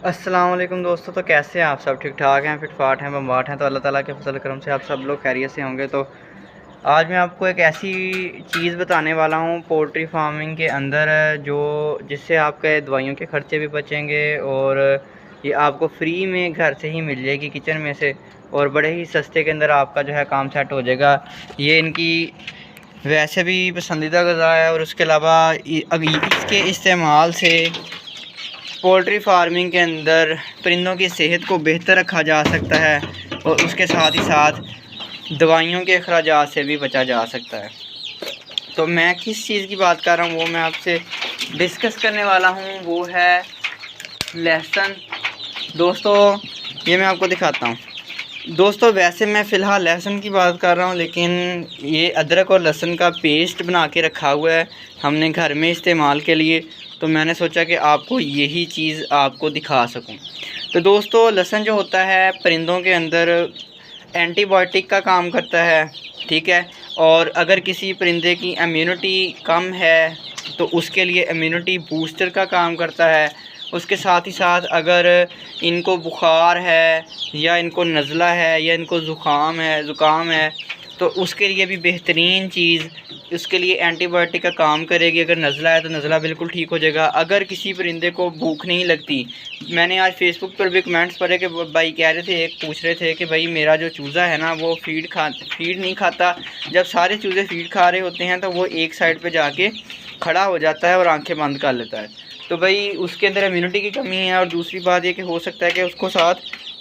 अस्सलाम वालेकुम दोस्तों। तो कैसे हैं आप सब? ठीक ठाक हैं, फिट फाट हैं, बम्बाट हैं? तो अल्लाह ताला के फजल करम से आप सब लोग खैरियत से होंगे। तो आज मैं आपको एक ऐसी चीज़ बताने वाला हूँ पोल्ट्री फार्मिंग के अंदर जो जिससे आपके दवाइयों के ख़र्चे भी बचेंगे और ये आपको फ्री में घर से ही मिल जाएगी किचन में से, और बड़े ही सस्ते के अंदर आपका जो है काम सेट हो जाएगा। ये इनकी वैसे भी पसंदीदा ग़िज़ा है और उसके अलावा इसके इस्तेमाल से पोल्ट्री फार्मिंग के अंदर परिंदों की सेहत को बेहतर रखा जा सकता है और उसके साथ ही साथ दवाइयों के अखराजात से भी बचा जा सकता है। तो मैं किस चीज़ की बात कर रहा हूँ वो मैं आपसे डिस्कस करने वाला हूँ, वो है लहसुन। दोस्तों ये मैं आपको दिखाता हूँ। दोस्तों वैसे मैं फ़िलहाल लहसुन की बात कर रहा हूँ, लेकिन ये अदरक और लहसुन का पेस्ट बना के रखा हुआ है हमने घर में इस्तेमाल के लिए। तो मैंने सोचा कि आपको यही चीज़ आपको दिखा सकूं। तो दोस्तों लहसुन जो होता है परिंदों के अंदर एंटीबायोटिक का काम करता है, ठीक है। और अगर किसी परिंदे की इम्यूनिटी कम है तो उसके लिए इम्यूनिटी बूस्टर का काम करता है। उसके साथ ही साथ अगर इनको बुखार है या इनको नज़ला है या इनको ज़ुकाम है तो उसके लिए भी बेहतरीन चीज़, उसके लिए एंटीबायोटिक का काम करेगी। अगर नज़ला है तो नज़ला बिल्कुल ठीक हो जाएगा। अगर किसी परिंदे को भूख नहीं लगती, मैंने आज फेसबुक पर भी कमेंट्स पढ़े कि भाई कह रहे थे, एक पूछ रहे थे कि भाई मेरा जो चूज़ा है ना वो फीड नहीं खाता। जब सारे चूज़े फीड खा रहे होते हैं तो वो एक साइड पर जाके खड़ा हो जाता है और आँखें बंद कर लेता है। तो भाई उसके अंदर इम्यूनिटी की कमी है, और दूसरी बात ये कि हो सकता है कि उसको साथ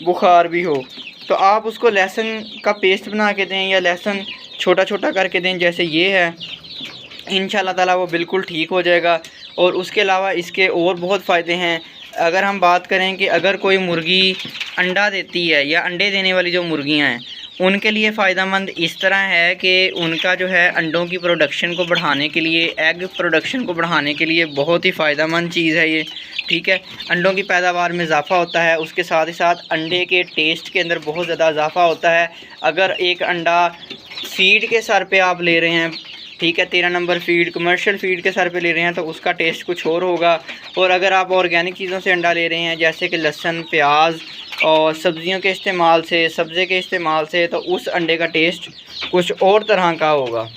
बुखार भी हो। तो आप उसको लहसुन का पेस्ट बना के दें या लहसुन छोटा छोटा करके दें, जैसे ये है, इंशाल्लाह ताला वो बिल्कुल ठीक हो जाएगा। और उसके अलावा इसके और बहुत फ़ायदे हैं। अगर हम बात करें कि अगर कोई मुर्गी अंडा देती है या अंडे देने वाली जो मुर्गियां हैं उनके लिए फ़ायदेमंद इस तरह है कि उनका जो है अंडों की प्रोडक्शन को बढ़ाने के लिए, एग प्रोडक्शन को बढ़ाने के लिए बहुत ही फ़ायदेमंद चीज़ है ये, ठीक है। अंडों की पैदावार में इजाफ़ा होता है, उसके साथ ही साथ अंडे के टेस्ट के अंदर बहुत ज़्यादा इजाफ़ा होता है। अगर एक अंडा फीड के सर पे आप ले रहे हैं, ठीक है, 13 नंबर फीड कमर्शियल फीड के सर पे ले रहे हैं तो उसका टेस्ट कुछ और होगा। और अगर आप ऑर्गेनिक चीज़ों से अंडा ले रहे हैं जैसे कि लहसुन, प्याज और सब्ज़ियों के इस्तेमाल से, सब्ज़े के इस्तेमाल से, तो उस अंडे का टेस्ट कुछ और तरह का होगा।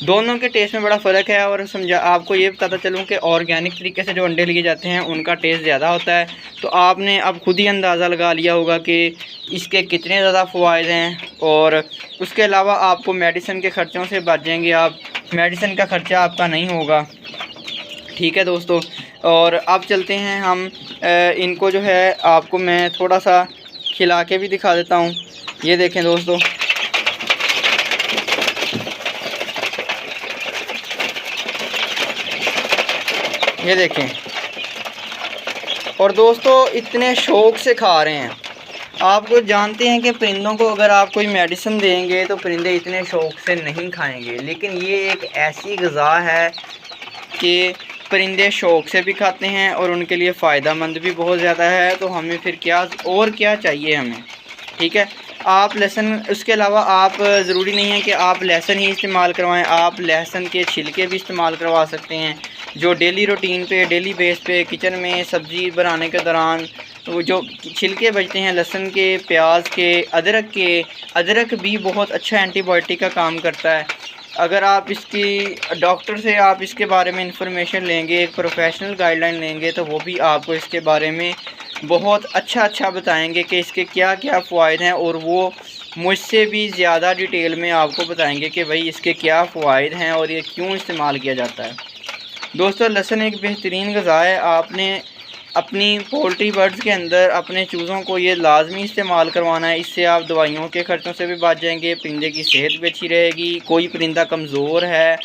दोनों के टेस्ट में बड़ा फ़र्क है। और समझा आपको ये बताता चलूँ कि ऑर्गेनिक तरीके से जो अंडे लिए जाते हैं उनका टेस्ट ज़्यादा होता है। तो आपने अब खुद ही अंदाज़ा लगा लिया होगा कि इसके कितने ज़्यादा फ़वाइद हैं। और उसके अलावा आपको मेडिसिन के ख़र्चों से बच जाएंगे, आप मेडिसिन का ख़र्चा आपका नहीं होगा, ठीक है दोस्तों। और अब चलते हैं हम इनको जो है आपको मैं थोड़ा सा खिला के भी दिखा देता हूँ। ये देखें दोस्तों, ये देखें। और दोस्तों इतने शौक़ से खा रहे हैं। आपको जानते हैं कि परिंदों को अगर आप कोई मेडिसिन देंगे तो परिंदे इतने शौक़ से नहीं खाएंगे, लेकिन ये एक ऐसी ग़िज़ा है कि परिंदे शौक़ से भी खाते हैं और उनके लिए फ़ायदेमंद भी बहुत ज़्यादा है। तो हमें फिर क्या चाहिए हमें, ठीक है। आप लहसुन, उसके अलावा आप ज़रूरी नहीं है कि आप लहसुन ही इस्तेमाल करवाएं, आप लहसुन के छिलके भी इस्तेमाल करवा सकते हैं जो डेली रूटीन पे, डेली बेस पे किचन में सब्ज़ी बनाने के दौरान वो जो छिलके बचते हैं लहसुन के, प्याज के, अदरक भी बहुत अच्छा एंटीबायोटिक का काम करता है। अगर आप इसकी डॉक्टर से आप इसके बारे में इंफॉर्मेशन लेंगे, एक प्रोफेशनल गाइडलाइन लेंगे, तो वो भी आपको इसके बारे में बहुत अच्छा बताएंगे कि इसके क्या क्या फ़वाइद हैं। और वो मुझसे भी ज़्यादा डिटेल में आपको बताएंगे कि भाई इसके क्या फ़वाइद हैं और ये क्यों इस्तेमाल किया जाता है। दोस्तों लहसुन एक बेहतरीन ग़िज़ा है। आपने अपनी पोल्ट्री बर्ड्स के अंदर अपने चूज़ों को ये लाजमी इस्तेमाल करवाना है। इससे आप दवाइयों के ख़र्चों से भी बच जाएंगे, परिंदे की सेहत भी अच्छी रहेगी। कोई परिंदा कमज़ोर है,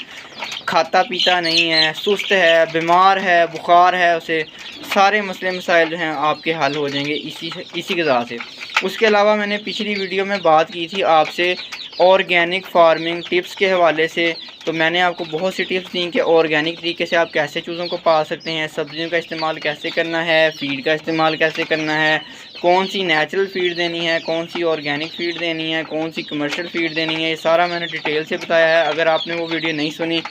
खाता पीता नहीं है, सुस्त है, बीमार है, बुखार है, उसे सारे मसले मसाइल जो हैं आपके हल हो जाएंगे इसी ग़िज़ा से। उसके अलावा मैंने पिछली वीडियो में बात की थी आपसे ऑर्गेनिक फार्मिंग टिप्स के हवाले से। तो मैंने आपको बहुत सी टिप्स दी कि ऑर्गेनिक तरीके से आप कैसे चूज़ों को पाल सकते हैं, सब्जियों का इस्तेमाल कैसे करना है, फ़ीड का इस्तेमाल कैसे करना है, कौन सी नेचुरल फ़ीड देनी है, कौन सी ऑर्गेनिक फ़ीड देनी है, कौन सी कमर्शियल फ़ीड देनी है, ये सारा मैंने डिटेल से बताया है। अगर आपने वो वीडियो नहीं सुनी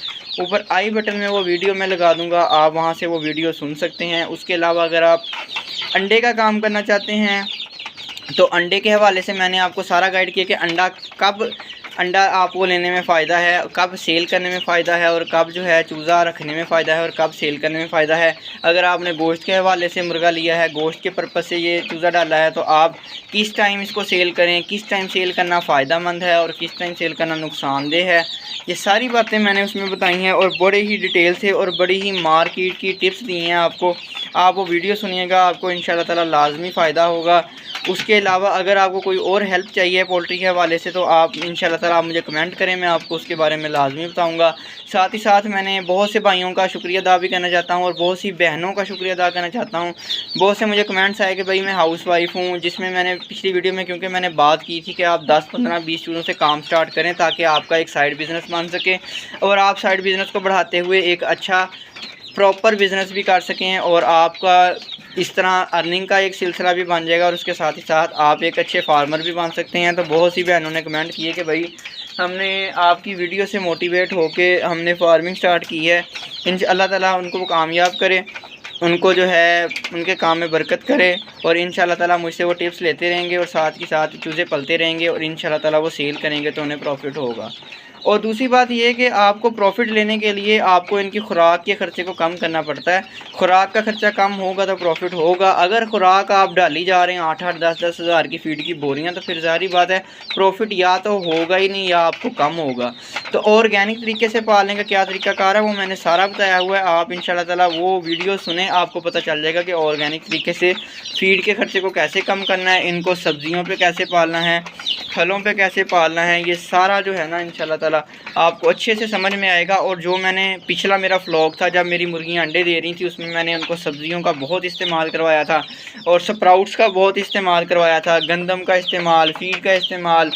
ऊपर आई बटन में वो वीडियो मैं लगा दूँगा, आप वहाँ से वो वीडियो सुन सकते हैं। उसके अलावा अगर आप अंडे का काम करना चाहते हैं तो अंडे के हवाले से मैंने आपको सारा गाइड किया कि अंडा आपको लेने में फ़ायदा है, कब सेल करने में फ़ायदा है, और कब जो है चूज़ा रखने में फ़ायदा है और कब सेल करने में फ़ायदा है। अगर आपने गोश्त के हवाले से मुर्गा लिया है, गोश्त के पर्पज़ से ये चूज़ा डाला है, तो आप किस टाइम इसको सेल करें, किस टाइम सेल करना फ़ायदा मंद है और किस टाइम सेल करना नुकसानदेह है, ये सारी बातें मैंने उसमें बताई हैं और बड़े ही डिटेल से और बड़ी ही मार्केट की टिप्स दी हैं आपको। आप वो वीडियो सुनिएगा, आपको इंशाल्लाह ताला लाजमी फ़ायदा होगा। उसके अलावा अगर आपको कोई और हेल्प चाहिए पोल्ट्री के हवाले से तो आप इंशाल्लाह ताला आप मुझे कमेंट करें, मैं आपको उसके बारे में लाजमी बताऊंगा। साथ ही साथ मैंने बहुत से भाइयों का शुक्रिया अदा भी करना चाहता हूं और बहुत सी बहनों का शुक्रिया अदा करना चाहता हूं। बहुत से मुझे कमेंट्स आए कि भाई मैं हाउस वाइफ हूँ, जिसमें मैंने पिछली वीडियो में क्योंकि मैंने बात की थी कि आप 10, 15, 20 चूज़ों से काम स्टार्ट करें ताकि आपका एक साइड बिज़नेस बन सके और आप साइड बिज़नेस को बढ़ाते हुए एक अच्छा प्रॉपर बिज़नेस भी कर सकें और आपका इस तरह अर्निंग का एक सिलसिला भी बन जाएगा और उसके साथ ही साथ आप एक अच्छे फार्मर भी बन सकते हैं। तो बहुत सी बहनों ने कमेंट किए कि भाई हमने आपकी वीडियो से मोटिवेट होके हमने फार्मिंग स्टार्ट की है। इंशाअल्लाह ताला उनको कामयाब करे, उनको जो है उनके काम में बरकत करे और इंशाअल्लाह ताला मुझसे वो टिप्स लेते रहेंगे और साथ ही साथ चूज़े पलते रहेंगे और इंशाअल्लाह ताला वो सेल करेंगे तो उन्हें प्रॉफिट होगा। और दूसरी बात ये है कि आपको प्रॉफिट लेने के लिए आपको इनकी खुराक के ख़र्चे को कम करना पड़ता है। खुराक का ख़र्चा कम होगा तो प्रॉफिट होगा। अगर खुराक आप डाली जा रहे हैं 8-8, 10-10 हज़ार की फीड की बोरियां, तो फिर ज़ाहिर बात है प्रॉफिट या तो होगा ही नहीं या आपको कम होगा। तो ऑर्गेनिक तरीके से पालने का क्या तरीकाकार है वो मैंने सारा बताया हुआ है। आप इंशाल्लाह ताला वो वीडियो सुने, आपको पता चल जाएगा कि ऑर्गेनिक तरीके से फीड के ख़र्चे को कैसे कम करना है, इनको सब्जियों पे कैसे पालना है, फलों पे कैसे पालना है। ये सारा जो है ना इंशाल्लाह ताला आपको अच्छे से समझ में आएगा। और जो मैंने पिछला मेरा व्लॉग था जब मेरी मुर्गियाँ अंडे दे रही थी, उसमें मैंने उनको सब्जियों का बहुत इस्तेमाल करवाया था और स्प्राउट्स का बहुत इस्तेमाल करवाया था, गंदम का इस्तेमाल, फीड का इस्तेमाल,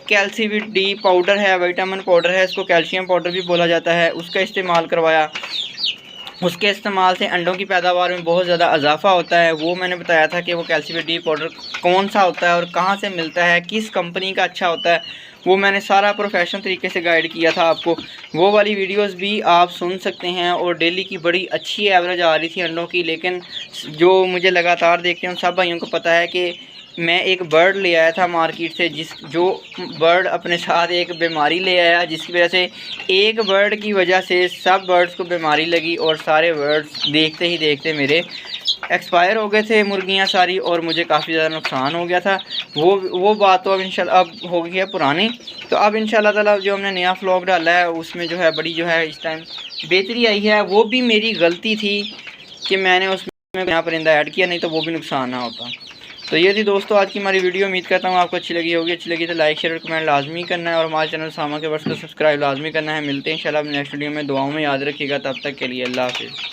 कैल्सीविट डी पाउडर है, विटामिन पाउडर है, इसको कैल्शियम पाउडर भी बोला जाता है, उसका इस्तेमाल करवाया। उसके इस्तेमाल से अंडों की पैदावार में बहुत ज़्यादा इजाफा होता है। वो मैंने बताया था कि वो कैल्शियम डी पाउडर कौन सा होता है और कहाँ से मिलता है, किस कंपनी का अच्छा होता है, वो मैंने सारा प्रोफेशनल तरीके से गाइड किया था आपको। वो वाली वीडियोस भी आप सुन सकते हैं। और डेली की बड़ी अच्छी एवरेज आ रही थी अंडों की, लेकिन जो मुझे लगातार देखते हैं उन सब भाइयों को पता है कि मैं एक बर्ड ले आया था मार्केट से, जो बर्ड अपने साथ एक बीमारी ले आया, जिसकी वजह से एक बर्ड की वजह से सब बर्ड्स को बीमारी लगी और सारे बर्ड्स देखते ही देखते मेरे एक्सपायर हो गए थे, मुर्गियां सारी, और मुझे काफ़ी ज़्यादा नुकसान हो गया था। वो बात तो अब इंशाल्लाह अब हो गई है पुरानी। तो अब इंशाल्लाह ताला जो हमने नया व्लॉग डाला है उसमें जो है बड़ी जो है इस टाइम बेहतरी आई है। वो भी मेरी गलती थी कि मैंने उसमें नया परिंदा ऐड किया, नहीं तो वो भी नुकसान ना होता। तो ये थी दोस्तों आज की हमारी वीडियो। उम्मीद करता हूँ आपको अच्छी लगी होगी। अच्छी लगी तो लाइक शेयर और कमेंट लाजमी करना है और हमारे चैनल सामा के वर्ष को सब्सक्राइब लाजमी करना है। मिलते हैं इंशाल्लाह नेक्स्ट वीडियो में। दुआओं में याद रखिएगा। तब तक के लिए अल्लाह हाफिज़।